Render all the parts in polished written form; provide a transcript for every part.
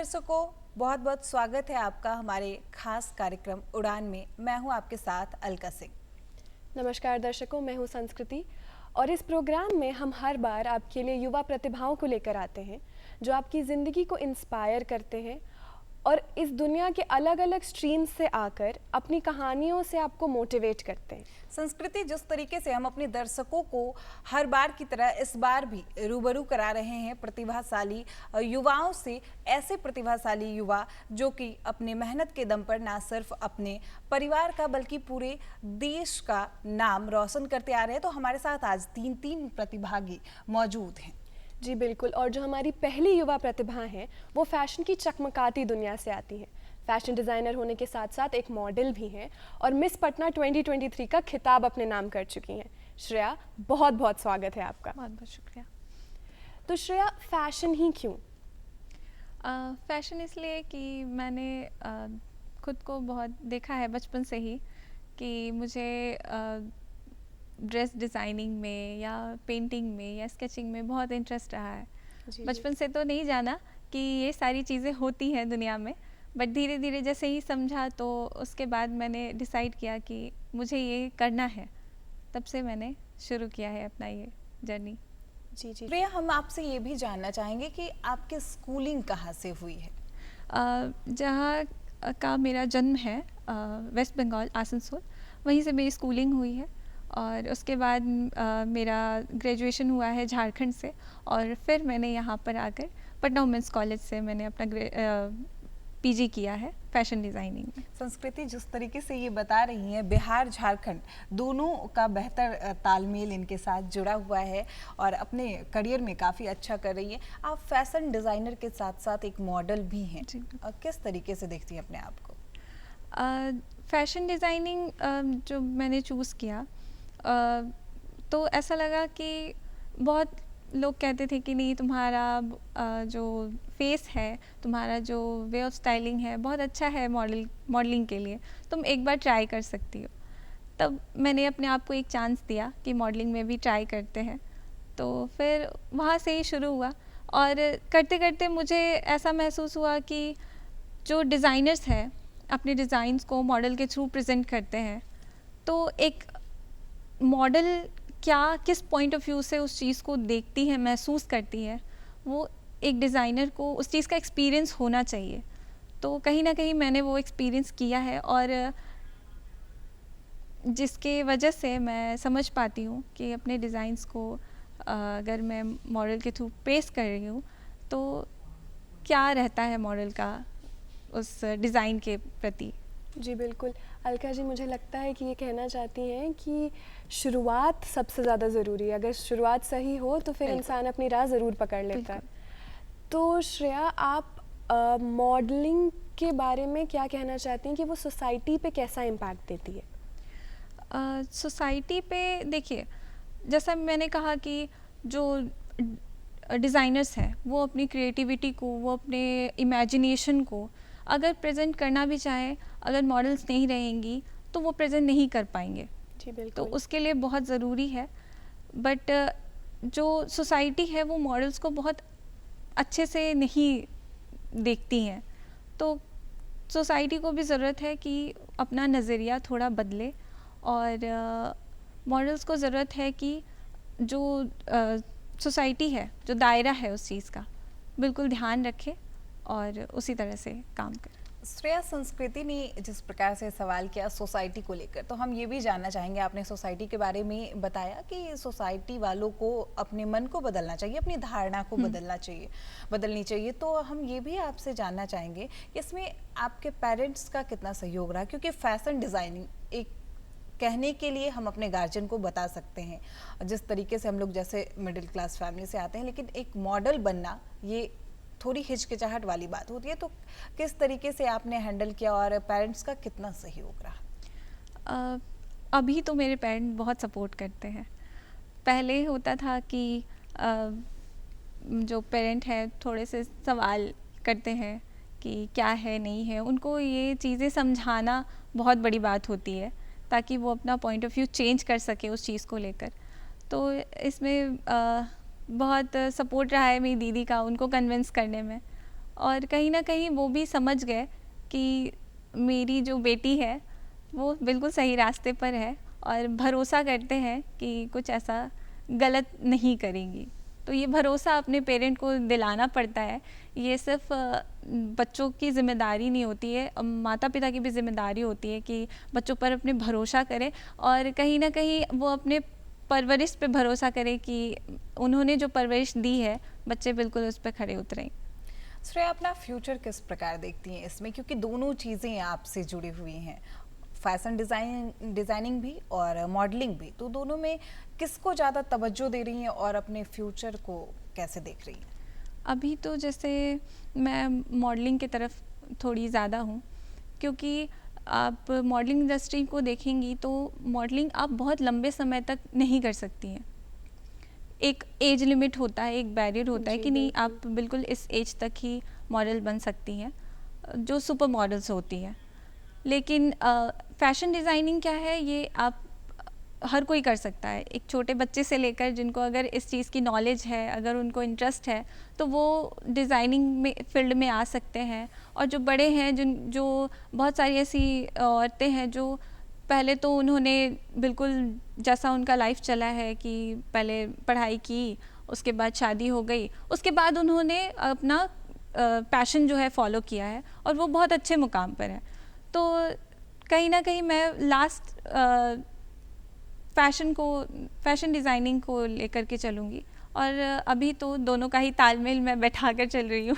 दर्शकों, बहुत बहुत स्वागत है आपका हमारे खास कार्यक्रम उड़ान में। मैं हूं आपके साथ अलका सिंह। नमस्कार दर्शकों, मैं हूं संस्कृति और इस प्रोग्राम में हम हर बार आपके लिए युवा प्रतिभाओं को लेकर आते हैं जो आपकी ज़िंदगी को इंस्पायर करते हैं और इस दुनिया के अलग अलग स्ट्रीम्स से आकर अपनी कहानियों से आपको मोटिवेट करते हैं। संस्कृति, जिस तरीके से हम अपने दर्शकों को हर बार की तरह इस बार भी रूबरू करा रहे हैं प्रतिभाशाली युवाओं से, ऐसे प्रतिभाशाली युवा जो कि अपने मेहनत के दम पर ना सिर्फ अपने परिवार का बल्कि पूरे देश का नाम रोशन करते आ रहे हैं। तो हमारे साथ आज तीन प्रतिभागी मौजूद हैं। जी बिल्कुल, और जो हमारी पहली युवा प्रतिभा हैं वो फैशन की चकमकाती दुनिया से आती हैं। फैशन डिज़ाइनर होने के साथ साथ एक मॉडल भी हैं और मिस पटना 2023 का खिताब अपने नाम कर चुकी हैं। श्रेया, बहुत बहुत स्वागत है आपका। बहुत बहुत शुक्रिया। तो श्रेया, फैशन ही क्यों? फ़ैशन इसलिए कि मैंने खुद को बहुत देखा है बचपन से ही कि मुझे ड्रेस डिज़ाइनिंग में या पेंटिंग में या स्केचिंग में बहुत इंटरेस्ट रहा है। बचपन से तो नहीं जाना कि ये सारी चीज़ें होती हैं दुनिया में, बट धीरे धीरे जैसे ही समझा तो उसके बाद मैंने डिसाइड किया कि मुझे ये करना है। तब से मैंने शुरू किया है अपना ये जर्नी। जी। प्रिया, हम आपसे ये भी जानना चाहेंगे कि आपकी स्कूलिंग कहाँ से हुई है? जहाँ का मेरा जन्म है वेस्ट बंगाल आसनसोल, वहीं से मेरी स्कूलिंग हुई है और उसके बाद मेरा ग्रेजुएशन हुआ है झारखंड से और फिर मैंने यहाँ पर आकर पटना वुमेंस कॉलेज से मैंने अपना पीजी किया है फैशन डिज़ाइनिंग में। संस्कृति, जिस तरीके से ये बता रही हैं, बिहार झारखंड दोनों का बेहतर तालमेल इनके साथ जुड़ा हुआ है और अपने करियर में काफ़ी अच्छा कर रही है। आप फैशन डिज़ाइनर के साथ साथ एक मॉडल भी हैं। किस तरीके से देखती हैं अपने आप को? फैशन डिज़ाइनिंग जो मैंने चूज़ किया तो ऐसा लगा कि बहुत लोग कहते थे कि नहीं, तुम्हारा जो फेस है, तुम्हारा जो वे ऑफ स्टाइलिंग है बहुत अच्छा है मॉडलिंग के लिए, तुम एक बार ट्राई कर सकती हो। तब मैंने अपने आप को एक चांस दिया कि मॉडलिंग में भी ट्राई करते हैं। तो फिर वहाँ से ही शुरू हुआ और करते करते मुझे ऐसा महसूस हुआ कि जो डिज़ाइनर्स हैं अपने डिज़ाइंस को मॉडल के थ्रू प्रेजेंट करते हैं, तो एक मॉडल किस पॉइंट ऑफ व्यू से उस चीज़ को देखती है, महसूस करती है, वो एक डिज़ाइनर को उस चीज़ का एक्सपीरियंस होना चाहिए। तो कहीं ना कहीं मैंने वो एक्सपीरियंस किया है और जिसके वजह से मैं समझ पाती हूँ कि अपने डिज़ाइंस को अगर मैं मॉडल के थ्रू पेश कर रही हूँ तो क्या रहता है मॉडल का उस डिज़ाइन के प्रति। जी बिल्कुल, अलका जी, मुझे लगता है कि ये कहना चाहती हैं कि शुरुआत सबसे ज़्यादा ज़रूरी है। अगर शुरुआत सही हो तो फिर इंसान अपनी राह ज़रूर पकड़ लेता है। तो श्रेया, आप मॉडलिंग के बारे में क्या कहना चाहती हैं कि वो सोसाइटी पे कैसा इम्पैक्ट देती है? सोसाइटी पे देखिए, जैसा मैंने कहा कि जो डिज़ाइनर्स हैं वो अपनी क्रिएटिविटी को, वो अपने इमेजिनेशन को अगर प्रेजेंट करना भी चाहें, अगर मॉडल्स नहीं रहेंगी तो वो प्रेजेंट नहीं कर पाएंगे। जी बिल्कुल। तो उसके लिए बहुत ज़रूरी है। बट जो सोसाइटी है वो मॉडल्स को बहुत अच्छे से नहीं देखती हैं, तो सोसाइटी को भी ज़रूरत है कि अपना नज़रिया थोड़ा बदले और मॉडल्स को ज़रूरत है कि जो सोसाइटी है, जो दायरा है उस चीज़ का बिल्कुल ध्यान रखे और उसी तरह से काम करें। श्रेया, संस्कृति ने जिस प्रकार से सवाल किया सोसाइटी को लेकर, तो हम ये भी जानना चाहेंगे। आपने सोसाइटी के बारे में बताया कि सोसाइटी वालों को अपने मन को बदलना चाहिए, अपनी धारणा को बदलनी चाहिए। तो हम ये भी आपसे जानना चाहेंगे कि इसमें आपके पेरेंट्स का कितना सहयोग रहा, क्योंकि फैशन डिज़ाइनिंग एक कहने के लिए हम अपने गार्जियन को बता सकते हैं, जिस तरीके से हम लोग जैसे मिडिल क्लास फैमिली से आते हैं, लेकिन एक मॉडल बनना ये थोड़ी हिचकिचाहट वाली बात होती है। तो किस तरीके से आपने हैंडल किया और पेरेंट्स का कितना सहयोग रहा? अभी तो मेरे पेरेंट्स बहुत सपोर्ट करते हैं। पहले होता था कि जो पेरेंट हैं थोड़े से सवाल करते हैं कि क्या है नहीं है, उनको ये चीज़ें समझाना बहुत बड़ी बात होती है ताकि वो अपना पॉइंट ऑफ व्यू चेंज कर सके उस चीज़ को लेकर। तो इसमें बहुत सपोर्ट रहा है मेरी दीदी का उनको कन्विंस करने में, और कहीं ना कहीं वो भी समझ गए कि मेरी जो बेटी है वो बिल्कुल सही रास्ते पर है और भरोसा करते हैं कि कुछ ऐसा गलत नहीं करेंगी। तो ये भरोसा अपने पेरेंट को दिलाना पड़ता है। ये सिर्फ बच्चों की जिम्मेदारी नहीं होती है, माता पिता की भी जिम्मेदारी होती है कि बच्चों पर अपने भरोसा करें और कहीं ना कहीं वो अपने परवरिश पे भरोसा करें कि उन्होंने जो परवरिश दी है बच्चे बिल्कुल उस पर खड़े उतरें। श्रेया, अपना फ्यूचर किस प्रकार देखती हैं इसमें, क्योंकि दोनों चीज़ें आपसे जुड़ी हुई हैं, फैशन डिज़ाइनिंग भी और मॉडलिंग भी, तो दोनों में किसको ज़्यादा तवज्जो दे रही हैं और अपने फ्यूचर को कैसे देख रही हैं? अभी तो जैसे मैं मॉडलिंग की तरफ थोड़ी ज़्यादा हूँ, क्योंकि आप मॉडलिंग इंडस्ट्री को देखेंगी तो मॉडलिंग आप बहुत लंबे समय तक नहीं कर सकती हैं। एक एज लिमिट होता है, एक बैरियर होता है कि नहीं आप बिल्कुल इस एज तक ही मॉडल बन सकती हैं, जो सुपर मॉडल्स होती हैं। लेकिन फैशन डिज़ाइनिंग क्या है, ये आप हर कोई कर सकता है, एक छोटे बच्चे से लेकर जिनको अगर इस चीज़ की नॉलेज है, अगर उनको इंटरेस्ट है तो वो डिज़ाइनिंग में फील्ड में आ सकते हैं। और जो बड़े हैं जो बहुत सारी ऐसी औरतें हैं जो पहले तो उन्होंने बिल्कुल जैसा उनका लाइफ चला है कि पहले पढ़ाई की, उसके बाद शादी हो गई, उसके बाद उन्होंने अपना पैशन जो है फॉलो किया है और वो बहुत अच्छे मुकाम पर है। तो कहीं ना कहीं मैं लास्ट फैशन डिज़ाइनिंग को लेकर के चलूँगी और अभी तो दोनों का ही तालमेल मैं बैठा कर चल रही हूँ।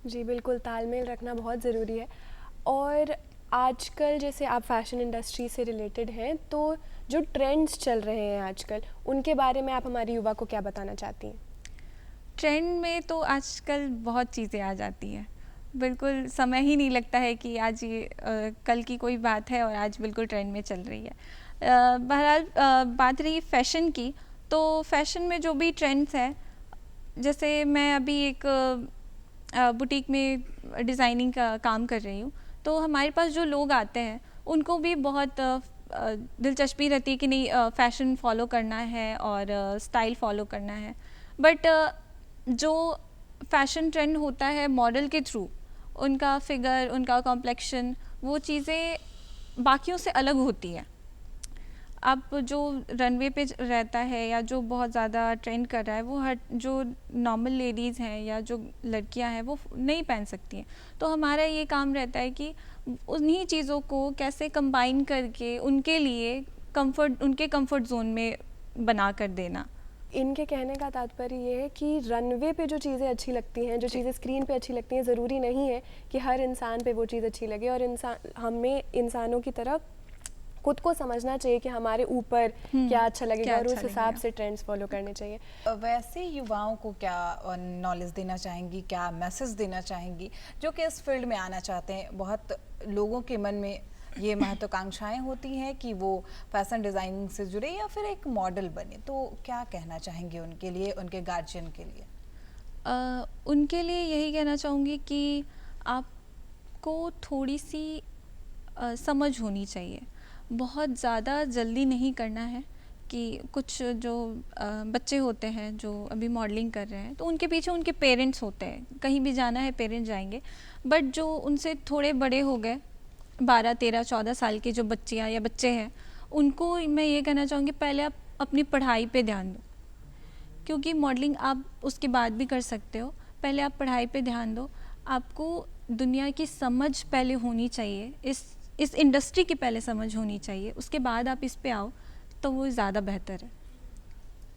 जी बिल्कुल, तालमेल रखना बहुत ज़रूरी है। और आजकल जैसे आप फैशन इंडस्ट्री से रिलेटेड हैं, तो जो ट्रेंड्स चल रहे हैं आजकल, उनके बारे में आप हमारी युवा को क्या बताना चाहती हैं? ट्रेंड में तो आजकल बहुत चीज़ें आ जाती हैं, बिल्कुल समय ही नहीं लगता है कि आज ये कल की कोई बात है और आज बिल्कुल ट्रेंड में चल रही है। बहरहाल बात रही फैशन की, तो फैशन में जो भी ट्रेंड्स हैं, जैसे मैं अभी एक बुटीक में डिज़ाइनिंग का काम कर रही हूँ, तो हमारे पास जो लोग आते हैं उनको भी बहुत दिलचस्पी रहती है कि नहीं फ़ैशन फॉलो करना है और स्टाइल फॉलो करना है। बट जो फ़ैशन ट्रेंड होता है मॉडल के थ्रू, उनका फिगर, उनका कॉम्प्लेक्शन, वो चीज़ें बाकियों से अलग होती हैं। आप जो रनवे पे रहता है या जो बहुत ज़्यादा ट्रेंड कर रहा है, वो हर जो नॉर्मल लेडीज़ हैं या जो लड़कियां हैं वो नहीं पहन सकती हैं। तो हमारा ये काम रहता है कि उन्हीं चीज़ों को कैसे कंबाइन करके उनके लिए उनके कंफर्ट जोन में बना कर देना। इनके कहने का तात्पर्य ये है कि रनवे पे जो चीज़ें अच्छी लगती हैं, जो चीज़ें स्क्रीन पे अच्छी लगती हैं, ज़रूरी नहीं है कि हर इंसान पे वो चीज़ अच्छी लगे। और हमें इंसानों की तरह खुद को समझना चाहिए कि हमारे ऊपर क्या अच्छा लगेगा और उस हिसाब से ट्रेंड्स फॉलो करने चाहिए। वैसे युवाओं को क्या नॉलेज देना चाहेंगी, क्या मैसेज देना चाहेंगी जो कि इस फील्ड में आना चाहते हैं? बहुत लोगों के मन में ये महत्वाकांक्षाएं होती हैं कि वो फैशन डिज़ाइनिंग से जुड़े या फिर एक मॉडल बने, तो क्या कहना चाहेंगे उनके लिए, उनके गार्जियन के लिए? उनके लिए यही कहना चाहूँगी कि आपको थोड़ी सी समझ होनी चाहिए। बहुत ज़्यादा जल्दी नहीं करना है कि कुछ जो बच्चे होते हैं जो अभी मॉडलिंग कर रहे हैं, तो उनके पीछे उनके पेरेंट्स होते हैं, कहीं भी जाना है पेरेंट्स जाएंगे। बट जो उनसे थोड़े बड़े हो गए, 12, 13, 14 साल के जो बच्चियाँ या बच्चे हैं, उनको मैं ये कहना चाहूँगी पहले आप अपनी पढ़ाई पे ध्यान दो, क्योंकि मॉडलिंग आप उसके बाद भी कर सकते हो। पहले आप पढ़ाई पे ध्यान दो, आपको दुनिया की समझ पहले होनी चाहिए, इस इंडस्ट्री की पहले समझ होनी चाहिए, उसके बाद आप इस पे आओ तो वो ज़्यादा बेहतर है।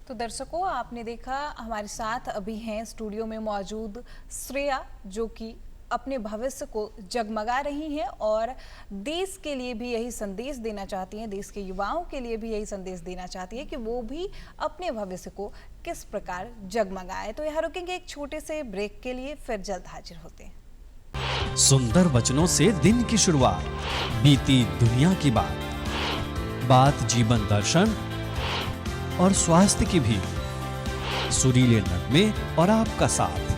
तो दर्शकों, आपने देखा हमारे साथ अभी हैं स्टूडियो में मौजूद श्रेया, जो कि अपने भविष्य को जगमगा रही हैं और देश के लिए भी यही संदेश देना चाहती हैं, देश के युवाओं के लिए भी यही संदेश देना चाहती है कि वो भी अपने भविष्य को किस प्रकार जगमगाए। तो यहाँ रुकेंगे एक छोटे से ब्रेक के लिए, फिर जल्द हाजिर होते हैं। सुंदर वचनों से दिन की शुरुआत, बीती दुनिया की बात जीवन दर्शन और स्वास्थ्य की भी, सुरीले नगमे और आपका साथ,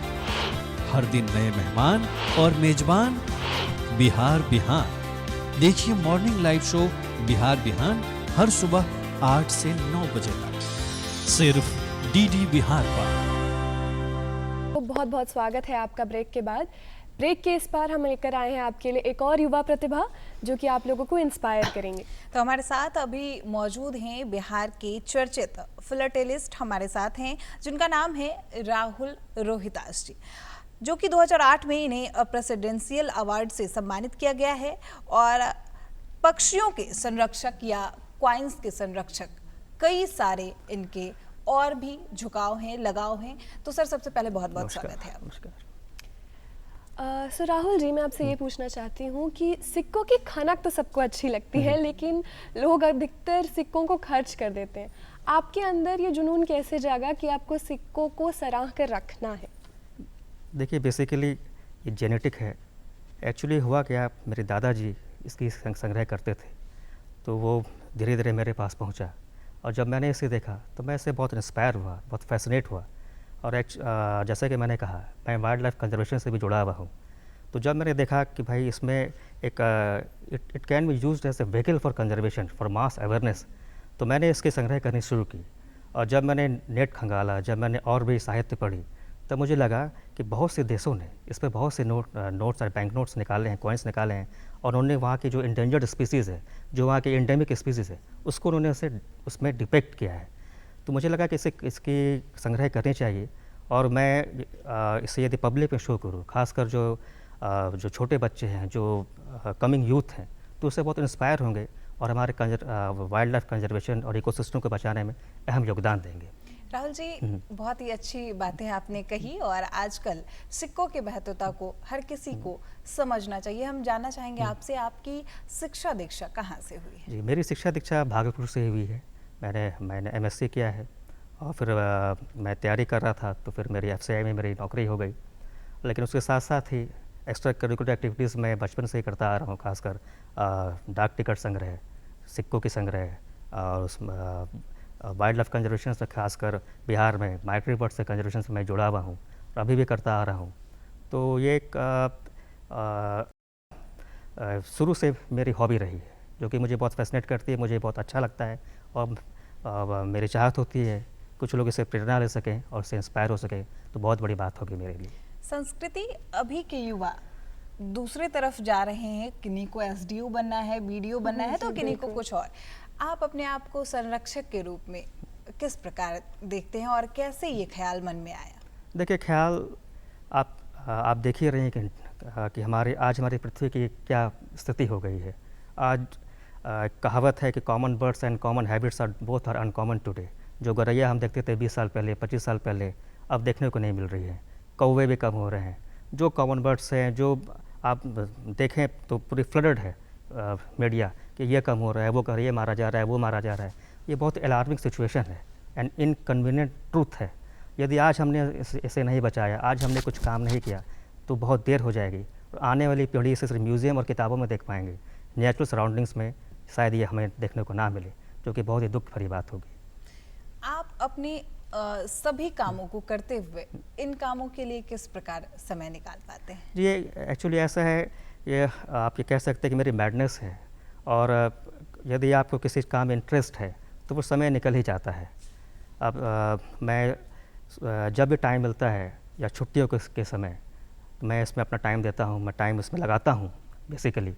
हर दिन नए मेहमान और मेजबान, बिहार बिहान। देखिए मॉर्निंग लाइव शो बिहार बिहान हर सुबह 8 से 9 बजे तक, सिर्फ डीडी बिहार पर। तो बहुत बहुत स्वागत है आपका ब्रेक के बाद। ब्रेक के इस बार हम लेकर आए हैं आपके लिए एक और युवा प्रतिभा जो कि आप लोगों को इंस्पायर करेंगे। तो हमारे साथ अभी मौजूद हैं बिहार के चर्चित फिलाटेलिस्ट हमारे साथ हैं, जिनका नाम है राहुल रोहितास जी, जो कि 2008 में इन्हें प्रेसिडेंशियल अवार्ड से सम्मानित किया गया है और पक्षियों के संरक्षक या क्वाइंस के संरक्षक कई सारे इनके और भी झुकाव हैं, लगाव हैं। तो सर सबसे पहले बहुत बहुत स्वागत है आपका। सो राहुल जी, मैं आपसे ये पूछना चाहती हूँ कि सिक्कों की खनक तो सबको अच्छी लगती है, लेकिन लोग अधिकतर सिक्कों को खर्च कर देते हैं। आपके अंदर ये जुनून कैसे जागा कि आपको सिक्कों को सराह कर रखना है? देखिए, बेसिकली ये जेनेटिक है। एक्चुअली हुआ क्या, मेरे दादाजी इसकी संग्रह करते थे, तो वो धीरे धीरे मेरे पास पहुंचा और जब मैंने इसे देखा तो मैं इससे बहुत इंस्पायर हुआ, बहुत फैसिनेट हुआ। और जैसे कि मैंने कहा, मैं वाइल्ड लाइफ कंजर्वेशन से भी जुड़ा हुआ हूँ। तो जब मैंने देखा कि भाई इसमें एक it can be used as a vehicle for conservation, for mass awareness, तो मैंने इसके संग्रह करनी शुरू की। और जब मैंने नेट खंगाला, जब मैंने और भी साहित्य पढ़ी, तब मुझे लगा कि बहुत से देशों ने इस पर बहुत से नोट्स और बैंक नोट्स निकाले हैं, कॉइन्स निकाले हैं, और उन्होंने वहाँ की जो इंडेंजर्ड स्पीसीज़ है, जो वहाँ की एंडेमिक स्पीसीज़ है, उसको उन्होंने उसमें डिपेक्ट किया है। तो मुझे लगा कि इसकी संग्रह करनी चाहिए और मैं इसे यदि पब्लिक में शो करूँ, खासकर जो छोटे बच्चे हैं, जो कमिंग यूथ हैं, तो उससे बहुत इंस्पायर होंगे और हमारे वाइल्ड लाइफ कंजर्वेशन और इकोसिस्टम को बचाने में अहम योगदान देंगे। राहुल जी, बहुत ही अच्छी बातें आपने कही और आजकल सिक्कों की महत्वता को हर किसी को समझना चाहिए। हम जानना चाहेंगे आपसे, आपकी शिक्षा दीक्षा कहाँ से हुई है? जी, मेरी शिक्षा दीक्षा भागलपुर से हुई है। मैंने एमएससी किया है और फिर मैं तैयारी कर रहा था, तो फिर मेरी एफसीआई में मेरी नौकरी हो गई। लेकिन उसके साथ साथ ही एक्स्ट्रा करिकुलर एक्टिविटीज़ मैं बचपन से ही करता आ रहा हूँ, खासकर डाक टिकट संग्रह, सिक्कों की संग्रह और वाइल्ड लाइफ कंजर्वेशन से, खासकर बिहार में माइग्रेटरी बर्ड से कंजर्वेशन से मैं जुड़ा हुआ हूँ और अभी भी करता आ रहा हूँ। तो ये एक शुरू से मेरी हॉबी रही है, जो कि मुझे बहुत फैसिनेट करती है, मुझे बहुत अच्छा लगता है और मेरी चाहत होती है कुछ लोग इसे प्रेरणा ले सकें और इससे इंस्पायर हो सकें, तो बहुत बड़ी बात होगी मेरे लिए। संस्कृति अभी के युवा दूसरे तरफ जा रहे हैं, किन्हीं को एसडीओ बनना है, बीडीओ बनना है, तो किन्हीं को कुछ और। आप अपने आप को संरक्षक के रूप में किस प्रकार देखते हैं और कैसे ये ख्याल मन में आया? देखिए, ख्याल आप देख ही रहे हैं कि आज हमारी पृथ्वी की क्या स्थिति हो गई है। आज कहावत है कि common birds and common habits are both are uncommon today. जो गौरैया हम देखते थे 20 साल पहले, 25 साल पहले, अब देखने को नहीं मिल रही है। कौवे भी कम हो रहे हैं। जो कॉमन बर्ड्स हैं, जो आप देखें तो पूरी फ्लडेड है मीडिया कि ये कम हो रहा है, वो कर, ये मारा जा रहा है, वो मारा जा रहा है। ये बहुत अलार्मिंग सिचुएशन है एंड इनकन्वीनियंट ट्रूथ है। यदि आज हमने इसे नहीं बचाया, आज हमने कुछ काम नहीं किया, तो बहुत देर हो जाएगी और आने वाली पीढ़ी इसे सिर्फ म्यूज़ियम और किताबों में देख पाएंगे। नेचुरल सराउंडिंग्स में शायद ये हमें देखने को ना मिले, जो कि बहुत ही दुख भरी बात होगी। आप अपने सभी कामों को करते हुए इन कामों के लिए किस प्रकार समय निकाल पाते हैं? जी, ये एक्चुअली ऐसा है, ये आप ये कह सकते हैं कि मेरी मैडनेस है, और यदि आपको किसी काम में इंटरेस्ट है तो वो समय निकल ही जाता है। अब मैं जब भी टाइम मिलता है या छुट्टियों के समय, मैं इसमें अपना टाइम देता हूँ, मैं टाइम इसमें लगाता हूँ बेसिकली,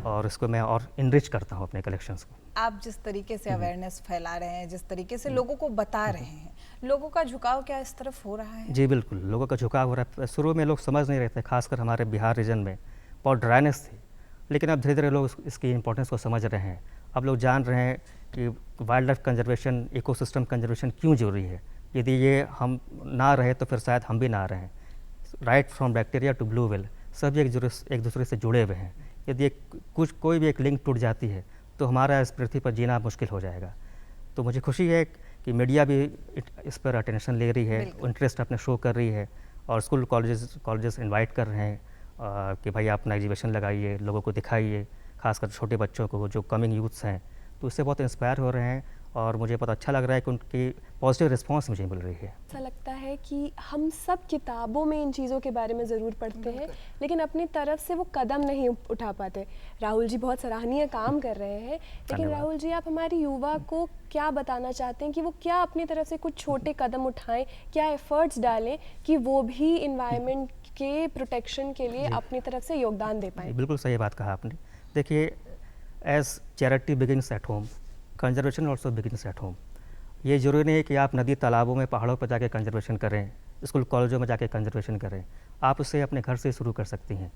और इसको मैं और इनरिच करता हूँ अपने कलेक्शंस को। आप जिस तरीके से अवेयरनेस फैला रहे हैं, जिस तरीके से लोगों को बता रहे हैं, लोगों का झुकाव क्या इस तरफ हो रहा है? जी बिल्कुल, लोगों का झुकाव हो रहा है। शुरू में लोग समझ नहीं रहे थे, खासकर हमारे बिहार रीजन में बहुत ड्राइनेस थी, लेकिन अब धीरे धीरे लोग इसकी इंपॉर्टेंस को समझ रहे हैं। अब लोग जान रहे हैं कि wild life conservation, ecosystem conservation क्यों जरूरी है। यदि ये हम ना रहे तो फिर शायद हम भी ना रहें। Right from bacteria to blue whale, सब एक दूसरे से जुड़े हुए हैं। यदि कोई भी एक लिंक टूट जाती है तो हमारा इस पृथ्वी पर जीना मुश्किल हो जाएगा। तो मुझे खुशी है कि मीडिया भी इस पर अटेंशन ले रही है, इंटरेस्ट अपने शो कर रही है, और स्कूल कॉलेजेस इनवाइट कर रहे हैं कि भाई आप अपना एग्जीबिशन लगाइए, लोगों को दिखाइए, खासकर छोटे बच्चों को, जो कमिंग यूथ्स हैं, तो इससे बहुत इंस्पायर हो रहे हैं और मुझे बहुत अच्छा लग रहा है कि उनकी पॉजिटिव रिस्पांस मुझे मिल रही है। ऐसा लगता है कि हम सब किताबों में इन चीज़ों के बारे में ज़रूर पढ़ते हैं, लेकिन अपनी तरफ से वो कदम नहीं उठा पाते। राहुल जी बहुत सराहनीय काम कर रहे हैं, लेकिन धन्यवाद। राहुल जी आप हमारी युवा को क्या बताना चाहते हैं कि वो क्या अपनी तरफ से कुछ छोटे कदम उठाएं, क्या एफर्ट्स डालें कि वो भी इन्वायरमेंट के प्रोटेक्शन के लिए जी। अपनी तरफ से योगदान दे पाएँ? बिल्कुल सही बात कहा आपने। देखिए, as charity begins at home, conservation also begins at home. ये ज़रूरी नहीं है कि आप नदी तालाबों में पहाड़ों पर जाके कंजर्वेशन करें, स्कूल कॉलेजों में जाके कंजर्वेशन करें। आप उसे अपने घर से शुरू कर सकती हैं।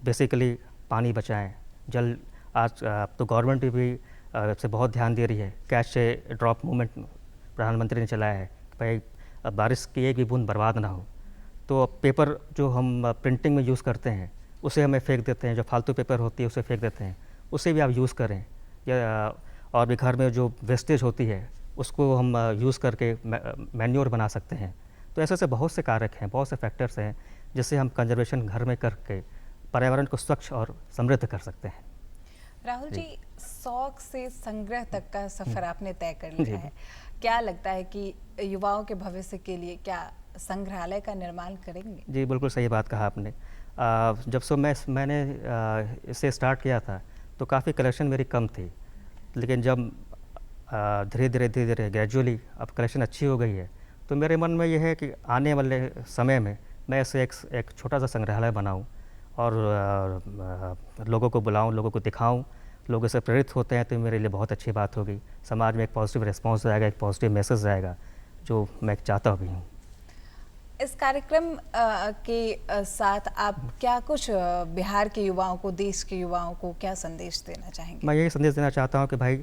बेसिकली पानी बचाएं, जल आज तो गवर्नमेंट भी से बहुत ध्यान दे रही है। कैच से ड्रॉप मूवमेंट प्रधानमंत्री ने चलाया है कि भाई बारिश की एक भी बूंद बर्बाद ना हो। तो पेपर जो हम प्रिंटिंग में यूज़ करते हैं उसे हमें फेंक देते हैं, जो फालतू पेपर होती है उसे फेंक देते हैं, उसे भी आप यूज़ करें। या और भी घर में जो वेस्टेज होती है उसको हम यूज़ करके मैन्योर बना सकते हैं। तो ऐसे बहुत से कारक हैं, बहुत से फैक्टर्स हैं जिससे हम कंजर्वेशन घर में करके पर्यावरण को स्वच्छ और समृद्ध कर सकते हैं। राहुल जी, शौक से संग्रह तक का सफर आपने तय कर जी। लिया है। क्या लगता है कि युवाओं के भविष्य के लिए क्या संग्रहालय का निर्माण करेंगे? जी, बिल्कुल सही बात कहा आपने। जब से मैंने इसे स्टार्ट किया था तो काफ़ी कलेक्शन मेरी कम थी, लेकिन जब धीरे धीरे ग्रेजुअली अब कलेक्शन अच्छी हो गई है, तो मेरे मन में यह है कि आने वाले समय में मैं इसे एक छोटा सा संग्रहालय बनाऊं और लोगों को बुलाऊं, लोगों को दिखाऊं। लोग इससे प्रेरित होते हैं तो मेरे लिए बहुत अच्छी बात होगी। समाज में एक पॉजिटिव रिस्पांस आएगा, एक पॉजिटिव मैसेज आएगा, जो मैं चाहता भी हूँ। इस कार्यक्रम के साथ आप क्या कुछ बिहार के युवाओं को, देश के युवाओं को क्या संदेश देना चाहेंगे? मैं यही संदेश देना चाहता हूँ कि भाई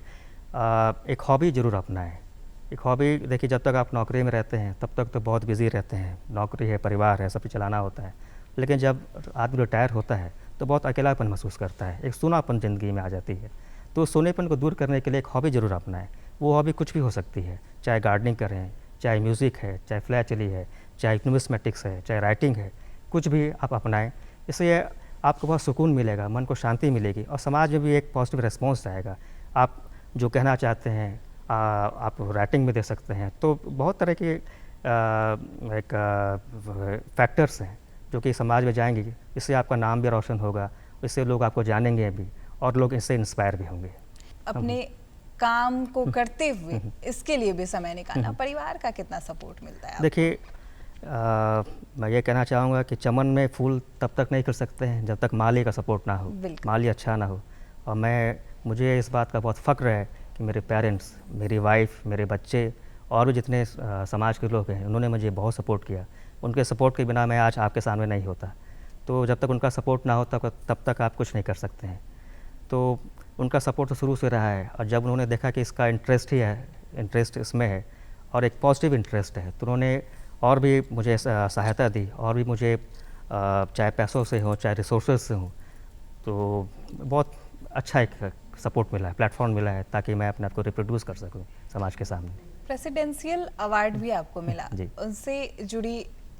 एक हॉबी ज़रूर अपनाएं। एक हॉबी, देखिए, जब तक आप नौकरी में रहते हैं तब तक तो बहुत बिजी रहते हैं, नौकरी है, परिवार है, सब कुछ चलाना होता है। लेकिन जब आदमी रिटायर होता है तो बहुत अकेलापन महसूस करता है, एक सूनापन ज़िंदगी में आ जाती है। तो उस सूनेपन को दूर करने के लिए एक हॉबी ज़रूर अपनाएं। वो हॉबी कुछ भी हो सकती है, चाहे गार्डनिंग करें, चाहे म्यूज़िक है, चाहे फ्लैचली है, चाहे न्यूमिस्मेटिक्स है, चाहे राइटिंग है, कुछ भी आप अपनाएं। इससे आपको बहुत सुकून मिलेगा, मन को शांति मिलेगी और समाज में भी एक पॉजिटिव रिस्पॉन्स आएगा। आप जो कहना चाहते हैं आप राइटिंग में दे सकते हैं। तो बहुत तरह के फैक्टर्स हैं जो कि समाज में जाएंगे, इससे आपका नाम भी रोशन होगा, इससे लोग आपको जानेंगे भी और लोग इससे इंस्पायर भी होंगे। अपने काम को करते हुए इसके लिए भी समय निकालना, परिवार का कितना सपोर्ट मिलता है आपको? देखिए, मैं ये कहना चाहूँगा कि चमन में फूल तब तक नहीं खिल सकते हैं जब तक माली का सपोर्ट ना हो, माली अच्छा ना हो। और मुझे इस बात का बहुत फ़ख्र है कि मेरे पेरेंट्स, मेरी वाइफ, मेरे बच्चे और भी जितने समाज के लोग हैं, उन्होंने मुझे बहुत सपोर्ट किया। उनके सपोर्ट के बिना मैं आज आपके सामने नहीं होता। तो जब तक उनका सपोर्ट ना हो तब तक आप कुछ नहीं कर सकते हैं। तो उनका सपोर्ट तो शुरू से रहा है और जब उन्होंने देखा कि इसका इंटरेस्ट इसमें है और एक पॉजिटिव इंटरेस्ट है, तो उन्होंने और भी मुझे सहायता दी और भी मुझे चाहे पैसों से हो, चाहे रिसोर्सेज से हो, तो बहुत अच्छा एक सपोर्ट मिला है, प्लेटफॉर्म मिला है ताकि मैं अपने आप को रिप्रोड्यूस कर सकूं समाज के सामने। प्रेसिडेंशियल अवार्ड भी आपको मिला, जी। उनसे जुड़ी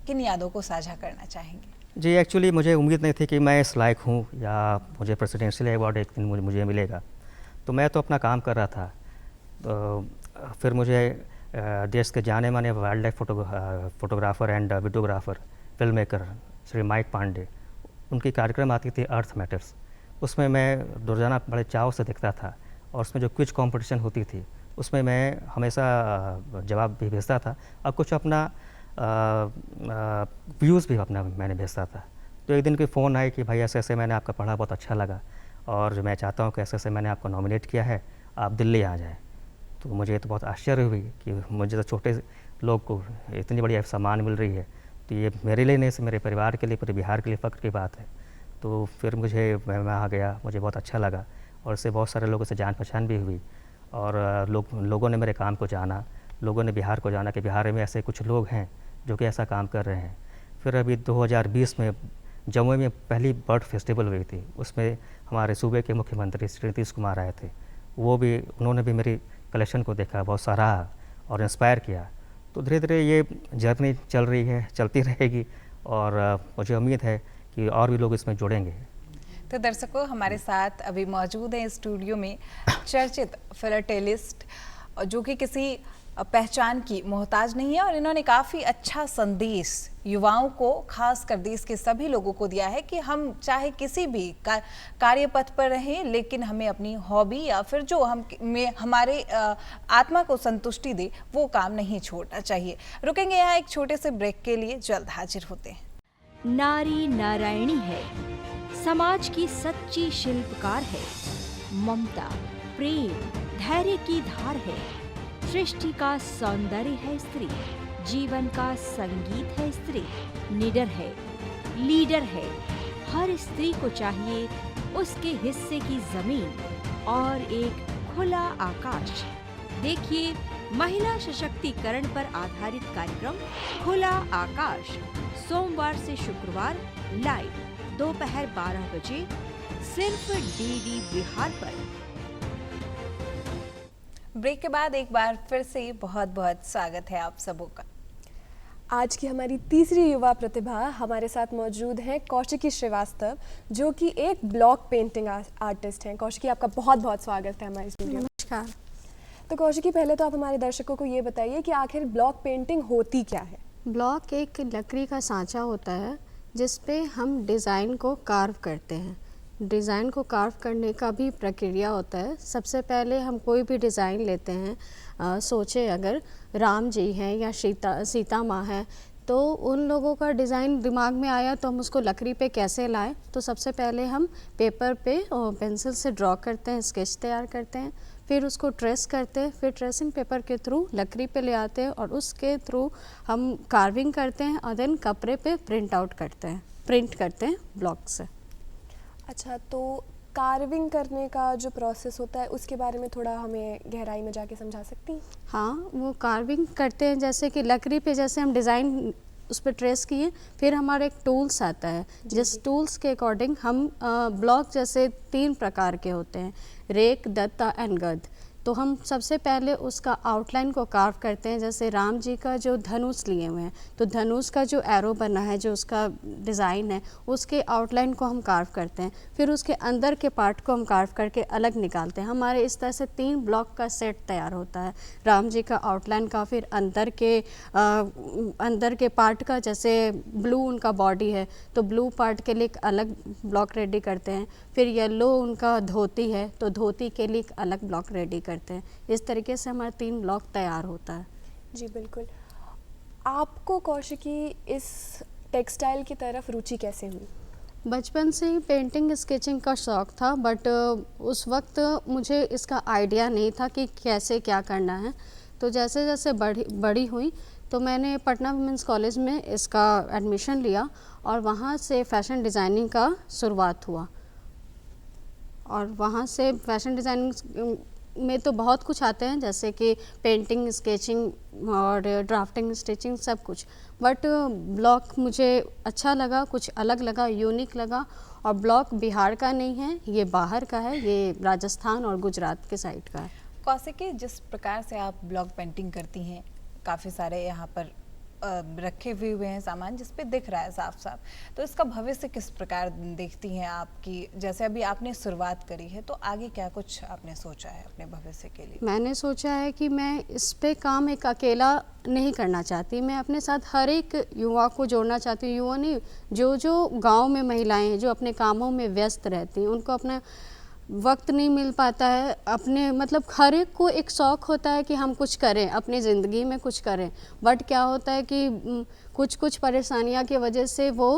किन यादों को साझा करना चाहेंगे? जी, एक्चुअली मुझे उम्मीद नहीं थी कि मैं इस लायक हूँ या मुझे प्रेसिडेंशियल अवार्ड एक दिन मुझे मिलेगा। तो मैं तो अपना काम कर रहा था, तो फिर मुझे देश के जाने माने wildlife photographer and videographer, filmmaker Shri Mike Pandey, उनकी कार्यक्रम आती थी अर्थ मैटर्स। उसमें मैं रोज़ाना बड़े चाव से देखता था और उसमें जो क्विज कंपटीशन होती थी उसमें मैं हमेशा जवाब भी भेजता था और कुछ अपना व्यूज़ भी अपना मैंने भेजता था। तो एक दिन कोई फ़ोन आई कि भाई ऐसे मैंने आपका पढ़ा, बहुत अच्छा लगा और मैं चाहता हूँ कि ऐसे मैंने आपको नॉमिनेट किया है, आप दिल्ली आ जाएँ। तो मुझे तो बहुत आश्चर्य हुई कि मुझे तो छोटे लोग को इतनी बड़ी सम्मान मिल रही है, तो ये मेरे लिए नहीं, मेरे परिवार के लिए, पूरे बिहार के लिए फ़ख्र की बात है। तो फिर मैं वहाँ गया, मुझे बहुत अच्छा लगा और इससे बहुत सारे लोगों से जान पहचान भी हुई और लोगों ने मेरे काम को जाना, लोगों ने बिहार को जाना कि बिहार में ऐसे कुछ लोग हैं जो कि ऐसा काम कर रहे हैं। फिर अभी 2020 में जम्मू में पहली बर्ड फेस्टिवल हुई थी, उसमें हमारे सूबे के मुख्यमंत्री श्री नीतीश कुमार आए थे। उन्होंने भी मेरी कलेक्शन को देखा, बहुत सराहा और इंस्पायर किया। तो धीरे धीरे ये जर्नी चल रही है, चलती रहेगी और मुझे उम्मीद है कि और भी लोग इसमें जुड़ेंगे। तो दर्शकों, हमारे साथ अभी मौजूद हैं स्टूडियो में चर्चित फिलाटेलिस्ट और जो कि किसी पहचान की मोहताज नहीं है, और इन्होंने काफ़ी अच्छा संदेश युवाओं को, खास कर देश के सभी लोगों को दिया है कि हम चाहे किसी भी कार्यपथ पर रहें, लेकिन हमें अपनी हॉबी या फिर जो हमारे आत्मा को संतुष्टि दे वो काम नहीं छोड़ना चाहिए। रुकेंगे यहाँ एक छोटे से ब्रेक के लिए, जल्द हाजिर होते हैं। नारी नारायणी है, समाज की सच्ची शिल्पकार है, ममता, प्रेम, धैर्य की धार है, सृष्टि का सौंदर्य है स्त्री, जीवन का संगीत है स्त्री, निडर है, लीडर है। हर स्त्री को चाहिए उसके हिस्से की जमीन और एक खुला आकाश। देखिए महिला सशक्तिकरण पर आधारित कार्यक्रम खुला आकाश, सोमवार से शुक्रवार लाइव दोपहर 12 बजे सिर्फ डीडी बिहार पर। ब्रेक के बाद एक बार फिर से बहुत बहुत स्वागत है आप सबों का। आज की हमारी तीसरी युवा प्रतिभा हमारे साथ मौजूद हैं कौशिकी श्रीवास्तव, जो कि एक ब्लॉक पेंटिंग आर्टिस्ट हैं। कौशिकी, आपका बहुत बहुत स्वागत है हमारे स्टूडियो में। नमस्कार। तो कौशिकी, पहले तो आप हमारे दर्शकों को ये बताइए कि आखिर ब्लॉक पेंटिंग होती क्या है। ब्लॉक एक लकड़ी का सांचा होता है जिस पे हम डिज़ाइन को कार्व करते हैं। डिज़ाइन को कार्व करने का भी प्रक्रिया होता है। सबसे पहले हम कोई भी डिज़ाइन लेते हैं, सोचे अगर राम जी हैं या सीता माँ है, तो उन लोगों का डिज़ाइन दिमाग में आया तो हम उसको लकड़ी पे कैसे लाएं। तो सबसे पहले हम पेपर पे पेंसिल से ड्रॉ करते हैं, स्केच तैयार करते हैं, फिर उसको ट्रेस करते हैं, फिर ट्रेसिंग पेपर के थ्रू लकड़ी पे ले आते हैं और उसके थ्रू हम कार्विंग करते हैं और देन कपड़े पे प्रिंट करते हैं ब्लॉक से। अच्छा, तो कार्विंग करने का जो प्रोसेस होता है उसके बारे में थोड़ा हमें गहराई में जाके समझा सकती हैं? हाँ, वो कार्विंग करते हैं जैसे कि लकड़ी पे जैसे हम डिज़ाइन उस पर ट्रेस किए, फिर हमारा एक टूल्स आता है जिस टूल्स के अकॉर्डिंग हम ब्लॉक जैसे 3 प्रकार के होते हैं, रेक, दत्ता एंड गद। तो हम सबसे पहले उसका आउटलाइन को कार्व करते हैं। जैसे राम जी का जो धनुष लिए हुए हैं, तो धनुष का जो एरो बना है, जो उसका डिज़ाइन है, उसके आउटलाइन को हम कार्व करते हैं। फिर उसके अंदर के पार्ट को हम कार्व करके अलग निकालते हैं। हमारे इस तरह से 3 ब्लॉक का सेट तैयार होता है। राम जी का आउटलाइन का, फिर अंदर के पार्ट का, जैसे ब्लू उनका बॉडी है तो ब्लू पार्ट के लिए एक अलग ब्लॉक रेडी करते हैं। फिर येलो उनका धोती है तो धोती के लिए एक अलग ब्लॉक रेडी करते हैं। इस तरीके से हमारा 3 ब्लॉक तैयार होता है। जी बिल्कुल। आपको कौशिकी इस टेक्सटाइल की तरफ रुचि कैसे हुई? बचपन से ही पेंटिंग स्केचिंग का शौक़ था, बट उस वक्त मुझे इसका आइडिया नहीं था कि कैसे क्या करना है। तो जैसे जैसे बड़ी हुई तो मैंने पटना वुमेंस कॉलेज में इसका एडमिशन लिया और वहाँ से फ़ैशन डिज़ाइनिंग का शुरुआत हुआ। और वहाँ से फ़ैशन डिज़ाइनिंग में तो बहुत कुछ आते हैं, जैसे कि पेंटिंग, स्केचिंग और ड्राफ्टिंग, स्टिचिंग, सब कुछ। बट ब्लॉक मुझे अच्छा लगा, कुछ अलग लगा, यूनिक लगा। और ब्लॉक बिहार का नहीं है, ये बाहर का है, ये राजस्थान और गुजरात के साइड का है। कौशिकी, जिस प्रकार से आप ब्लॉक पेंटिंग करती हैं, काफ़ी सारे यहाँ पर रखे हुए हैं सामान जिस पे दिख रहा है साफ साफ, तो इसका भविष्य किस प्रकार देखती हैं आपकी? जैसे अभी आपने शुरुआत करी है, तो आगे क्या कुछ आपने सोचा है अपने भविष्य के लिए? मैंने सोचा है कि मैं इस पे काम एक अकेला नहीं करना चाहती, मैं अपने साथ हर एक युवा को जोड़ना चाहती हूँ। युवा नहीं, जो गाँव में महिलाएँ हैं जो अपने कामों में व्यस्त रहती हैं, उनको अपना वक्त नहीं मिल पाता है। अपने मतलब हर एक को एक शौक़ होता है कि हम कुछ करें, अपनी ज़िंदगी में कुछ करें, बट क्या होता है कि कुछ परेशानियां की वजह से वो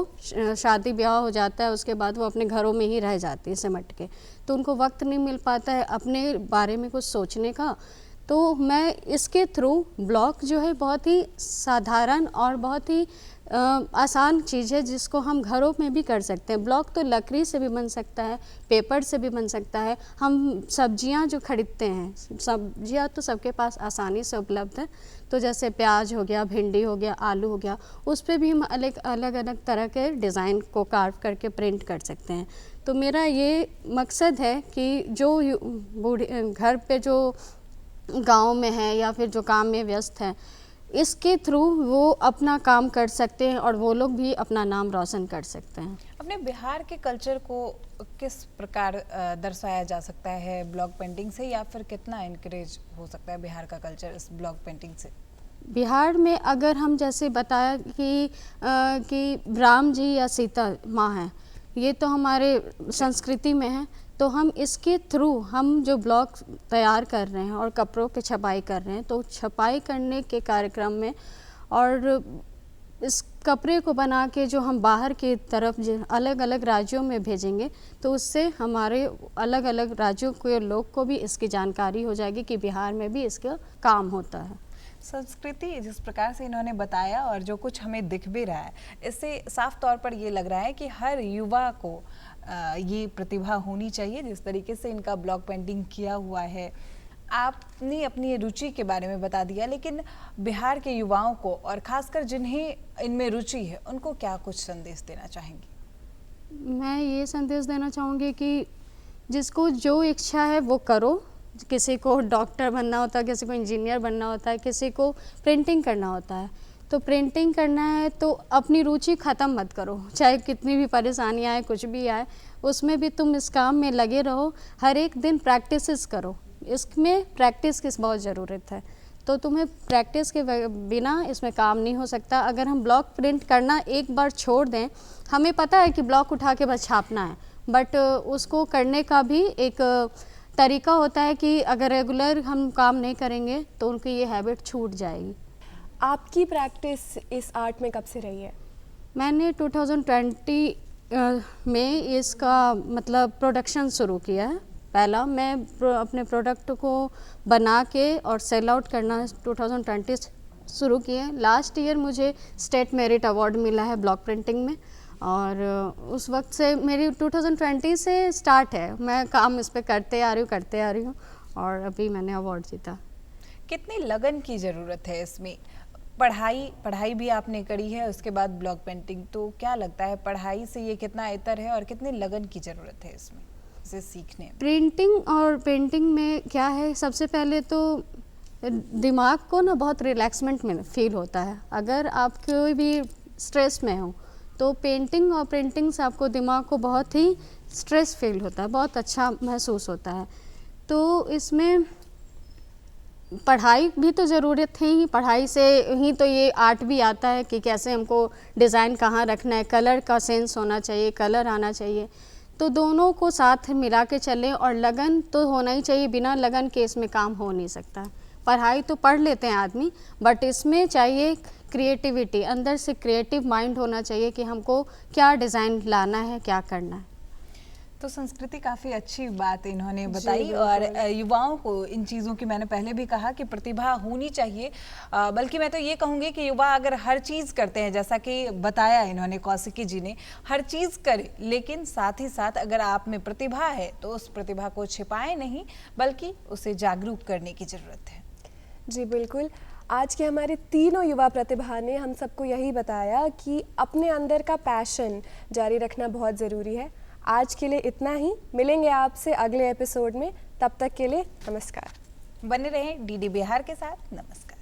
शादी ब्याह हो जाता है, उसके बाद वो अपने घरों में ही रह जाती है सिमट के, तो उनको वक्त नहीं मिल पाता है अपने बारे में कुछ सोचने का। तो मैं इसके थ्रू ब्लॉक जो है बहुत ही साधारण और बहुत ही आसान चीज़ है जिसको हम घरों में भी कर सकते हैं। ब्लॉक तो लकड़ी से भी बन सकता है, पेपर से भी बन सकता है। हम सब्जियां जो खरीदते हैं, सब्जियां तो सबके पास आसानी से उपलब्ध है, तो जैसे प्याज हो गया, भिंडी हो गया, आलू हो गया, उस पर भी हम अलग अलग तरह के डिज़ाइन को कार्व करके प्रिंट कर सकते हैं। तो मेरा ये मकसद है कि जो बूढ़े घर पे जो गाँव में है या फिर जो काम में व्यस्त है, इसके थ्रू वो अपना काम कर सकते हैं और वो लोग भी अपना नाम रोशन कर सकते हैं। अपने बिहार के कल्चर को किस प्रकार दर्शाया जा सकता है ब्लॉक पेंटिंग से, या फिर कितना इनकरेज हो सकता है बिहार का कल्चर इस ब्लॉक पेंटिंग से? बिहार में अगर हम जैसे बताया कि राम जी या सीता माँ हैं, ये तो हमारे संस्कृति में है, तो हम इसके थ्रू हम जो ब्लॉग तैयार कर रहे हैं और कपड़ों पे छपाई कर रहे हैं, तो छपाई करने के कार्यक्रम में और इस कपड़े को बना के जो हम बाहर की तरफ अलग अलग राज्यों में भेजेंगे, तो उससे हमारे अलग अलग राज्यों के लोग को भी इसकी जानकारी हो जाएगी कि बिहार में भी इसका काम होता है। संस्कृति जिस प्रकार से इन्होंने बताया और जो कुछ हमें दिख भी रहा है, इससे साफ तौर पर ये लग रहा है कि हर युवा को ये प्रतिभा होनी चाहिए। जिस तरीके से इनका ब्लॉक पेंटिंग किया हुआ है, आपने अपनी रुचि के बारे में बता दिया, लेकिन बिहार के युवाओं को और खासकर जिन्हें इनमें रुचि है, उनको क्या कुछ संदेश देना चाहेंगी? मैं ये संदेश देना चाहूँगी कि जिसको जो इच्छा है वो करो। किसी को डॉक्टर बनना होता है, किसी को इंजीनियर बनना होता है, किसी को प्रिंटिंग करना होता है। तो प्रिंटिंग करना है तो अपनी रुचि ख़त्म मत करो, चाहे कितनी भी परेशानी आए, कुछ भी आए, उसमें भी तुम इस काम में लगे रहो। हर एक दिन प्रैक्टिस करो, इसमें प्रैक्टिस की बहुत ज़रूरत है। तो तुम्हें प्रैक्टिस के बिना इसमें काम नहीं हो सकता। अगर हम ब्लॉक प्रिंट करना एक बार छोड़ दें, हमें पता है कि ब्लॉक उठा के बस छापना है, बट उसको करने का भी एक तरीका होता है कि अगर रेगुलर हम काम नहीं करेंगे तो उनकी ये हैबिट छूट जाएगी। आपकी प्रैक्टिस इस आर्ट में कब से रही है? मैंने 2020 में इसका मतलब प्रोडक्शन शुरू किया है। पहला मैं अपने प्रोडक्ट को बना के और सेल आउट करना 2020 शुरू किया। लास्ट ईयर मुझे स्टेट मेरिट अवार्ड मिला है ब्लॉक प्रिंटिंग में, और उस वक्त से मेरी 2020 से स्टार्ट है। मैं काम इस पे करते आ रही हूँ और अभी मैंने अवार्ड जीता। कितनी लगन की ज़रूरत है इसमें? पढ़ाई भी आपने करी है, उसके बाद ब्लॉक पेंटिंग, तो क्या लगता है पढ़ाई से ये कितना इतर है और कितनी लगन की ज़रूरत है इसमें, इसे सीखने में? प्रिंटिंग और पेंटिंग में क्या है, सबसे पहले तो दिमाग को ना बहुत रिलैक्समेंट में फील होता है। अगर आप कोई भी स्ट्रेस में हो तो पेंटिंग और प्रिंटिंग से आपको दिमाग को बहुत ही स्ट्रेस फील होता है, बहुत अच्छा महसूस होता है। तो इसमें पढ़ाई भी तो ज़रूरत है ही, पढ़ाई से ही तो ये आर्ट भी आता है कि कैसे हमको डिज़ाइन कहाँ रखना है, कलर का सेंस होना चाहिए, कलर आना चाहिए। तो दोनों को साथ मिला के चलें, और लगन तो होना ही चाहिए, बिना लगन के इसमें काम हो नहीं सकता। पढ़ाई तो पढ़ लेते हैं आदमी, बट इसमें चाहिए क्रिएटिविटी, अंदर से क्रिएटिव माइंड होना चाहिए कि हमको क्या डिज़ाइन लाना है, क्या करना है। तो संस्कृति काफ़ी अच्छी बात इन्होंने बताई, और युवाओं को इन चीज़ों की, मैंने पहले भी कहा कि प्रतिभा होनी चाहिए। बल्कि मैं तो ये कहूँगी कि युवा अगर हर चीज़ करते हैं, जैसा कि बताया इन्होंने, कौशिकी जी ने, हर चीज़ करे, लेकिन साथ ही साथ अगर आप में प्रतिभा है तो उस प्रतिभा को छिपाएं नहीं, बल्कि उसे जागरूक करने की ज़रूरत है। जी बिल्कुल। आज के हमारे तीनों युवा प्रतिभा ने हम सबको यही बताया कि अपने अंदर का पैशन जारी रखना बहुत ज़रूरी है। आज के लिए इतना ही, मिलेंगे आपसे अगले एपिसोड में। तब तक के लिए नमस्कार। बने रहें डीडी बिहार के साथ। नमस्कार।